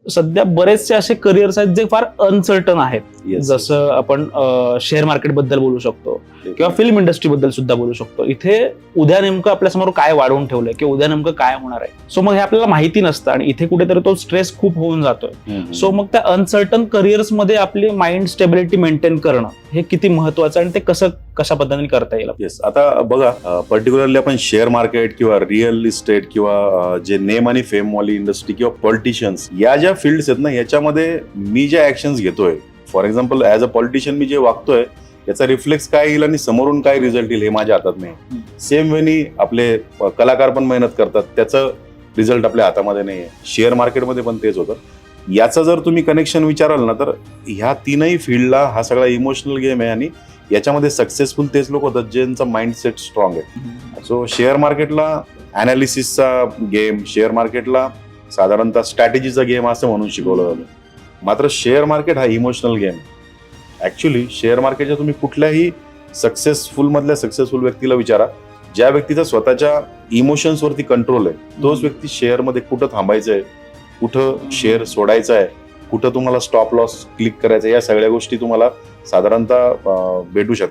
सध्या बरेचसे असे करिअर्स आहेत जे फार अनसर्टन आहेत. Yes. जसं आपण शेअर मार्केट बद्दल बोलू शकतो किंवा फिल्म इंडस्ट्री बद्दल सुद्धा बोलू शकतो. इथे उद्या नेमकं आपल्यासमोर काय वाढवून ठेवलंय किंवा उद्या नेमकं काय होणार आहे, सो मग हे आपल्याला माहिती नसतं आणि इथे कुठेतरी तो स्ट्रेस खूप होऊन जातोय. सो मग त्या अनसर्टन करिअर्स मध्ये आपली माइंड स्टेबिलिटी मेंटेन करणं हे किती महत्वाचं आणि ते कशा पद्धतीने करता येईल. येस, आता बघा, पर्टिक्युलरली आपण शेअर मार्केट किंवा रिअल इस्टेट किंवा जे नेम आणि फेम वाली इंडस्ट्री किंवा पॉलिटिशियन्स या ज्या फील्ड्स आहेत ना, याच्यामध्ये मी ज्या ऍक्शन्स घेतोय, for example as a politician मी जे वागतोय याचा रिफ्लेक्स काय येईल आणि समोरून काय रिझल्ट येईल हे माझ्या हातात नाही. सेम वेनी आपले कलाकार पण मेहनत करतात, त्याचं रिझल्ट आपल्या हातामध्ये नाहीये. शेअर मार्केटमध्ये पण तेच होतं. याचं जर तुम्ही कनेक्शन विचाराल ना, तर ह्या तीनही फील्डला हा सगळा इमोशनल गेम आहे आणि याच्यामध्ये सक्सेसफुल तेच लोक होतात ज्यांचा माइंडसेट स्ट्रॉंग आहे. सो शेअर मार्केटला अनालिसिसचा गेम, शेअर मार्केटला साधारणतः स्ट्रॅटेजीचा गेम असं म्हणून शिकवलं जातं. मात्र शेअर मार्केट हा इमोशनल गेम. ऍक्च्युली शेअर मार्केटच्या तुम्ही कुठल्याही सक्सेसफुल व्यक्तीला विचारा, ज्या व्यक्तीचा स्वतःच्या इमोशन्सवरती कंट्रोल आहे, तोच व्यक्ती शेअरमध्ये कुठं थांबायचंय, कुठं शेअर सोडायचा आहे, कुठं तुम्हाला स्टॉप लॉस क्लिक करायचा, या सगळ्या गोष्टी तुम्हाला साधारणतः भेटू शकतात.